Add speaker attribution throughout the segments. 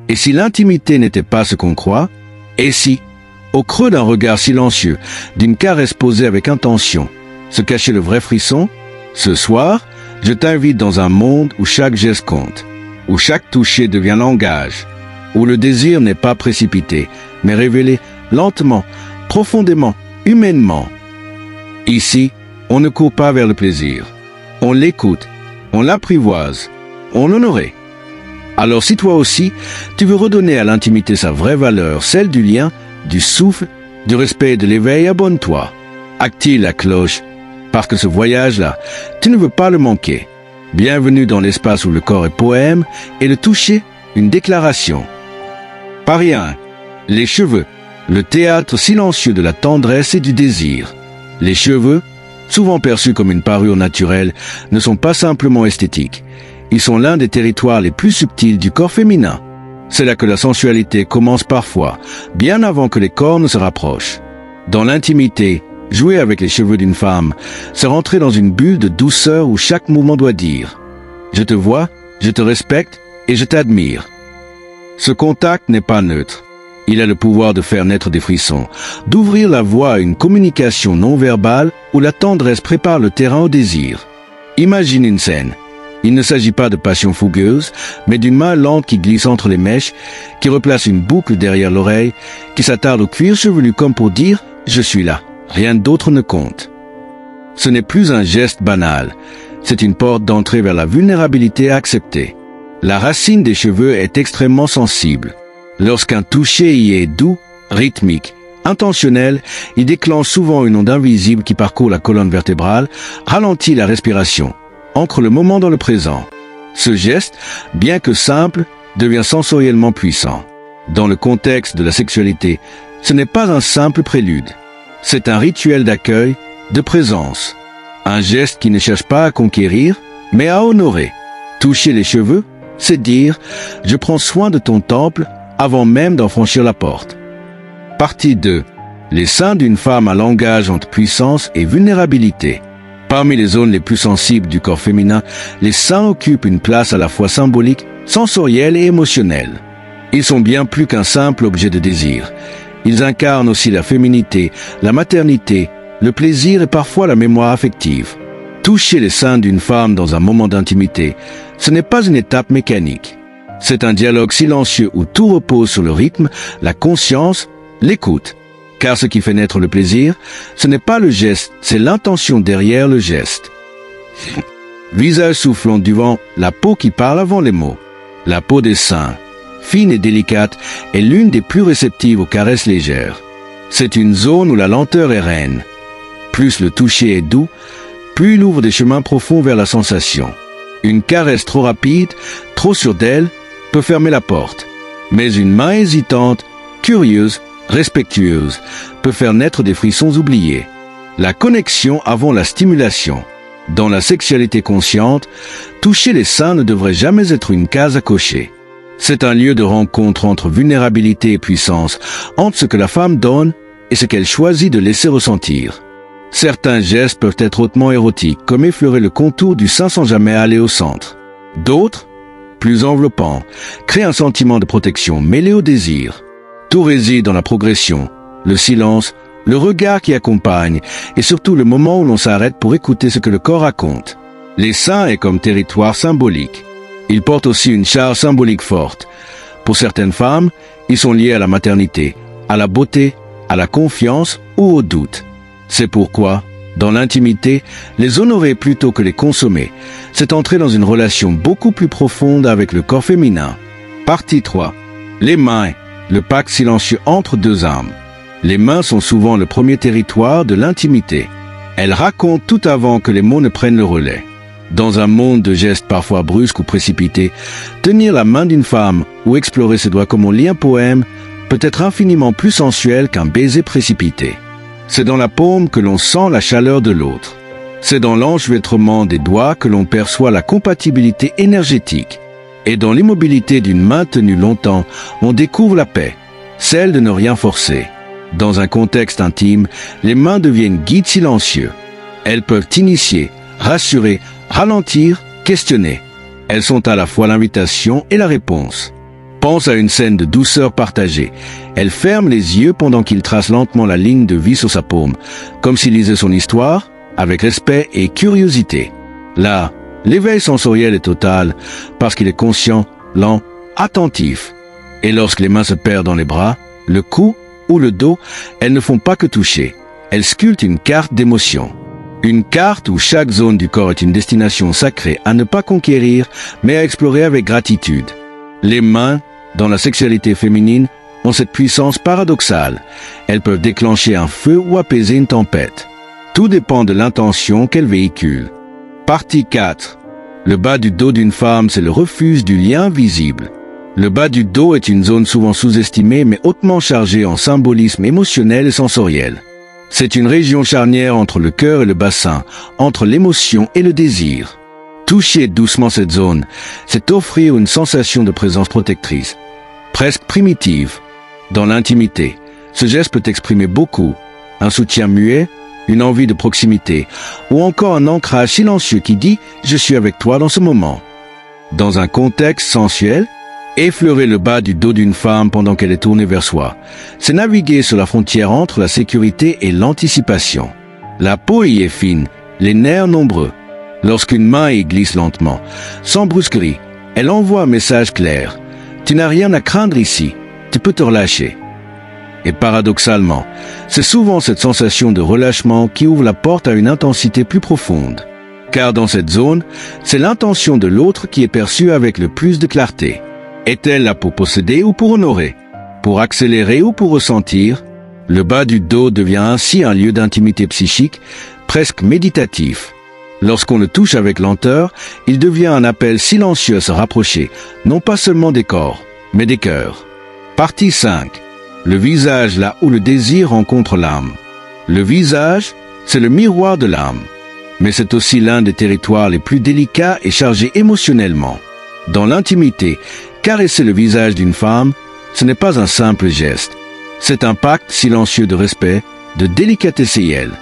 Speaker 1: Et si l'intimité n'était pas ce qu'on croit? Et si, au creux d'un regard silencieux, d'une caresse posée avec intention, se cachait le vrai frisson? Ce soir, je t'invite dans un monde où chaque geste compte, où chaque toucher devient langage, où le désir n'est pas précipité, mais révélé lentement, profondément, humainement. Ici, on ne court pas vers le plaisir. On l'écoute, on l'apprivoise, on l'honorait. Alors si toi aussi, tu veux redonner à l'intimité sa vraie valeur, celle du lien, du souffle, du respect et de l'éveil, abonne-toi. Active la cloche, parce que ce voyage-là, tu ne veux pas le manquer. Bienvenue dans l'espace où le corps est poème et le toucher, une déclaration. Paris 1. Les cheveux, le théâtre silencieux de la tendresse et du désir. Les cheveux, souvent perçus comme une parure naturelle, ne sont pas simplement esthétiques. Ils sont l'un des territoires les plus subtils du corps féminin. C'est là que la sensualité commence parfois, bien avant que les corps ne se rapprochent. Dans l'intimité, jouer avec les cheveux d'une femme, c'est rentrer dans une bulle de douceur où chaque mouvement doit dire « Je te vois, je te respecte et je t'admire ». Ce contact n'est pas neutre. Il a le pouvoir de faire naître des frissons, d'ouvrir la voie à une communication non verbale où la tendresse prépare le terrain au désir. Imagine une scène. Il ne s'agit pas de passion fougueuse, mais d'une main lente qui glisse entre les mèches, qui replace une boucle derrière l'oreille, qui s'attarde au cuir chevelu comme pour dire « Je suis là, rien d'autre ne compte ». Ce n'est plus un geste banal, c'est une porte d'entrée vers la vulnérabilité acceptée. La racine des cheveux est extrêmement sensible. Lorsqu'un toucher y est doux, rythmique, intentionnel, il déclenche souvent une onde invisible qui parcourt la colonne vertébrale, ralentit la respiration, ancre le moment dans le présent. Ce geste, bien que simple, devient sensoriellement puissant. Dans le contexte de la sexualité, ce n'est pas un simple prélude. C'est un rituel d'accueil, de présence. Un geste qui ne cherche pas à conquérir, mais à honorer. Toucher les cheveux, c'est dire « Je prends soin de ton temple » avant même d'en franchir la porte. Partie 2. Les seins d'une femme à langage entre puissance et vulnérabilité. Parmi les zones les plus sensibles du corps féminin, les seins occupent une place à la fois symbolique, sensorielle et émotionnelle. Ils sont bien plus qu'un simple objet de désir. Ils incarnent aussi la féminité, la maternité, le plaisir et parfois la mémoire affective. Toucher les seins d'une femme dans un moment d'intimité, ce n'est pas une étape mécanique. C'est un dialogue silencieux où tout repose sur le rythme, la conscience, l'écoute. Car ce qui fait naître le plaisir, ce n'est pas le geste, c'est l'intention derrière le geste. Visage soufflant du vent, la peau qui parle avant les mots. La peau des seins, fine et délicate, est l'une des plus réceptives aux caresses légères. C'est une zone où la lenteur est reine. Plus le toucher est doux, plus il ouvre des chemins profonds vers la sensation. Une caresse trop rapide, trop sûre d'elle, peut fermer la porte. Mais une main hésitante, curieuse, respectueuse, peut faire naître des frissons oubliés. La connexion avant la stimulation. Dans la sexualité consciente, toucher les seins ne devrait jamais être une case à cocher. C'est un lieu de rencontre entre vulnérabilité et puissance, entre ce que la femme donne et ce qu'elle choisit de laisser ressentir. Certains gestes peuvent être hautement érotiques, comme effleurer le contour du sein sans jamais aller au centre. D'autres, plus enveloppants, créent un sentiment de protection mêlé au désir. Tout réside dans la progression, le silence, le regard qui accompagne et surtout le moment où l'on s'arrête pour écouter ce que le corps raconte. Les seins est comme territoire symbolique. Ils portent aussi une charge symbolique forte. Pour certaines femmes, ils sont liés à la maternité, à la beauté, à la confiance ou au doute. C'est pourquoi, dans l'intimité, les honorer plutôt que les consommer, c'est entrer dans une relation beaucoup plus profonde avec le corps féminin. Partie 3. Les mains, le pacte silencieux entre deux âmes. Les mains sont souvent le premier territoire de l'intimité. Elles racontent tout avant que les mots ne prennent le relais. Dans un monde de gestes parfois brusques ou précipités, tenir la main d'une femme ou explorer ses doigts comme on lit un poème peut être infiniment plus sensuel qu'un baiser précipité. C'est dans la paume que l'on sent la chaleur de l'autre. C'est dans l'enchevêtrement des doigts que l'on perçoit la compatibilité énergétique. Et dans l'immobilité d'une main tenue longtemps, on découvre la paix, celle de ne rien forcer. Dans un contexte intime, les mains deviennent guides silencieux. Elles peuvent initier, rassurer, ralentir, questionner. Elles sont à la fois l'invitation et la réponse. Pense à une scène de douceur partagée. Elle ferme les yeux pendant qu'il trace lentement la ligne de vie sur sa paume, comme s'il lisait son histoire, avec respect et curiosité. Là, l'éveil sensoriel est total, parce qu'il est conscient, lent, attentif. Et lorsque les mains se perdent dans les bras, le cou ou le dos, elles ne font pas que toucher. Elles sculptent une carte d'émotion. Une carte où chaque zone du corps est une destination sacrée à ne pas conquérir, mais à explorer avec gratitude. Les mains, dans la sexualité féminine, ont cette puissance paradoxale. Elles peuvent déclencher un feu ou apaiser une tempête. Tout dépend de l'intention qu'elles véhiculent. Partie 4. Le bas du dos d'une femme, c'est le refuge du lien visible. Le bas du dos est une zone souvent sous-estimée mais hautement chargée en symbolisme émotionnel et sensoriel. C'est une région charnière entre le cœur et le bassin, entre l'émotion et le désir. Toucher doucement cette zone, c'est offrir une sensation de présence protectrice, presque primitive. Dans l'intimité, ce geste peut exprimer beaucoup, un soutien muet, une envie de proximité, ou encore un ancrage silencieux qui dit « je suis avec toi dans ce moment ». Dans un contexte sensuel, effleurer le bas du dos d'une femme pendant qu'elle est tournée vers soi, c'est naviguer sur la frontière entre la sécurité et l'anticipation. La peau y est fine, les nerfs nombreux. Lorsqu'une main y glisse lentement, sans brusquerie, elle envoie un message clair. Tu n'as rien à craindre ici, tu peux te relâcher. Et paradoxalement, c'est souvent cette sensation de relâchement qui ouvre la porte à une intensité plus profonde. Car dans cette zone, c'est l'intention de l'autre qui est perçue avec le plus de clarté. Est-elle là pour posséder ou pour honorer? Pour accélérer ou pour ressentir? Le bas du dos devient ainsi un lieu d'intimité psychique, presque méditatif. Lorsqu'on le touche avec lenteur, il devient un appel silencieux à se rapprocher, non pas seulement des corps, mais des cœurs. Partie 5. Le visage là où le désir rencontre l'âme. Le visage, c'est le miroir de l'âme. Mais c'est aussi l'un des territoires les plus délicats et chargés émotionnellement. Dans l'intimité, caresser le visage d'une femme, ce n'est pas un simple geste. C'est un pacte silencieux de respect, de délicatesse réelle.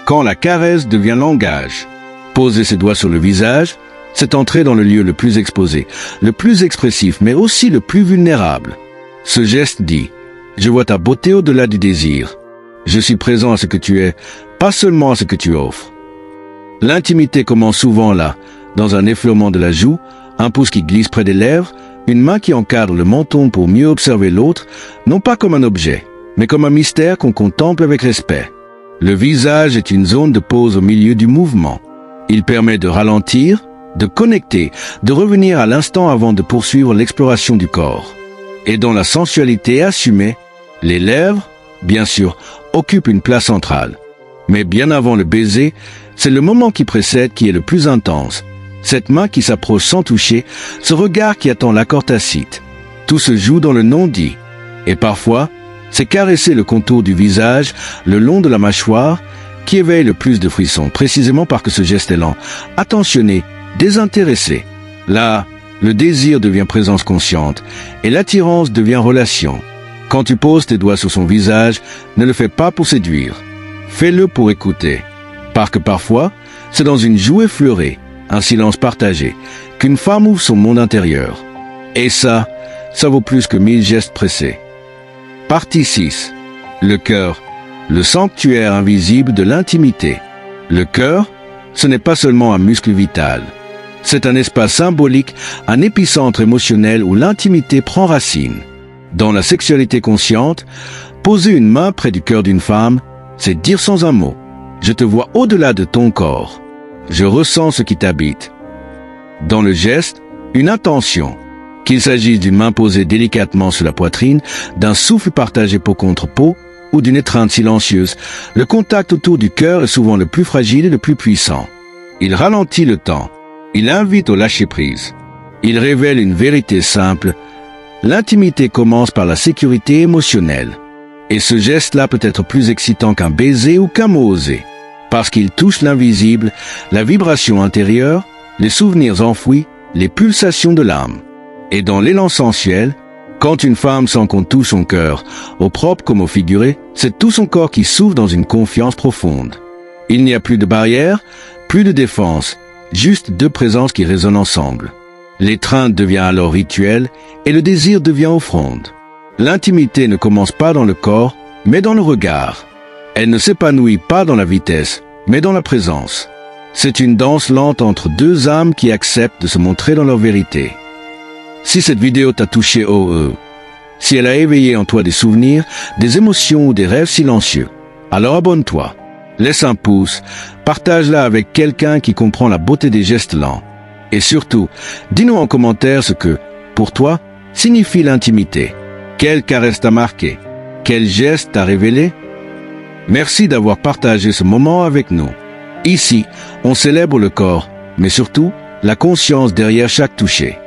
Speaker 1: Quand la caresse devient langage, poser ses doigts sur le visage, c'est entrer dans le lieu le plus exposé, le plus expressif, mais aussi le plus vulnérable. Ce geste dit « Je vois ta beauté au-delà du désir. Je suis présent à ce que tu es, pas seulement à ce que tu offres. » L'intimité commence souvent là, dans un effleurement de la joue, un pouce qui glisse près des lèvres, une main qui encadre le menton pour mieux observer l'autre, non pas comme un objet, mais comme un mystère qu'on contemple avec respect. Le visage est une zone de pause au milieu du mouvement. Il permet de ralentir, de connecter, de revenir à l'instant avant de poursuivre l'exploration du corps. Et dans la sensualité assumée, les lèvres, bien sûr, occupent une place centrale. Mais bien avant le baiser, c'est le moment qui précède qui est le plus intense. Cette main qui s'approche sans toucher, ce regard qui attend l'accord tacite. Tout se joue dans le non-dit. Et parfois, c'est caresser le contour du visage, le long de la mâchoire, qui éveille le plus de frissons, précisément parce que ce geste est lent, attentionné, désintéressé. Là, le désir devient présence consciente, et l'attirance devient relation. Quand tu poses tes doigts sur son visage, ne le fais pas pour séduire. Fais-le pour écouter. Parce que parfois, c'est dans une joue effleurée, un silence partagé, qu'une femme ouvre son monde intérieur. Et ça vaut plus que 1000 gestes pressés. Partie 6. Le cœur, le sanctuaire invisible de l'intimité. Le cœur, ce n'est pas seulement un muscle vital. C'est un espace symbolique, un épicentre émotionnel où l'intimité prend racine. Dans la sexualité consciente, poser une main près du cœur d'une femme, c'est dire sans un mot « Je te vois au-delà de ton corps. Je ressens ce qui t'habite. » Dans le geste, une intention. Qu'il s'agisse d'une main posée délicatement sur la poitrine, d'un souffle partagé peau contre peau, ou d'une étreinte silencieuse, le contact autour du cœur est souvent le plus fragile et le plus puissant. Il ralentit le temps. Il invite au lâcher-prise. Il révèle une vérité simple. L'intimité commence par la sécurité émotionnelle. Et ce geste-là peut être plus excitant qu'un baiser ou qu'un mot osé. Parce qu'il touche l'invisible, la vibration intérieure, les souvenirs enfouis, les pulsations de l'âme. Et dans l'élan sensuel, quand une femme sent qu'on touche son cœur, au propre comme au figuré, c'est tout son corps qui s'ouvre dans une confiance profonde. Il n'y a plus de barrière, plus de défense, juste deux présences qui résonnent ensemble. L'étreinte devient alors rituel et le désir devient offrande. L'intimité ne commence pas dans le corps, mais dans le regard. Elle ne s'épanouit pas dans la vitesse, mais dans la présence. C'est une danse lente entre deux âmes qui acceptent de se montrer dans leur vérité. Si cette vidéo t'a touché si elle a éveillé en toi des souvenirs, des émotions ou des rêves silencieux, alors abonne-toi. Laisse un pouce, partage-la avec quelqu'un qui comprend la beauté des gestes lents. Et surtout, dis-nous en commentaire ce que, pour toi, signifie l'intimité. Quelle caresse t'a marqué? Quel geste t'a révélé? Merci d'avoir partagé ce moment avec nous. Ici, on célèbre le corps, mais surtout, la conscience derrière chaque toucher.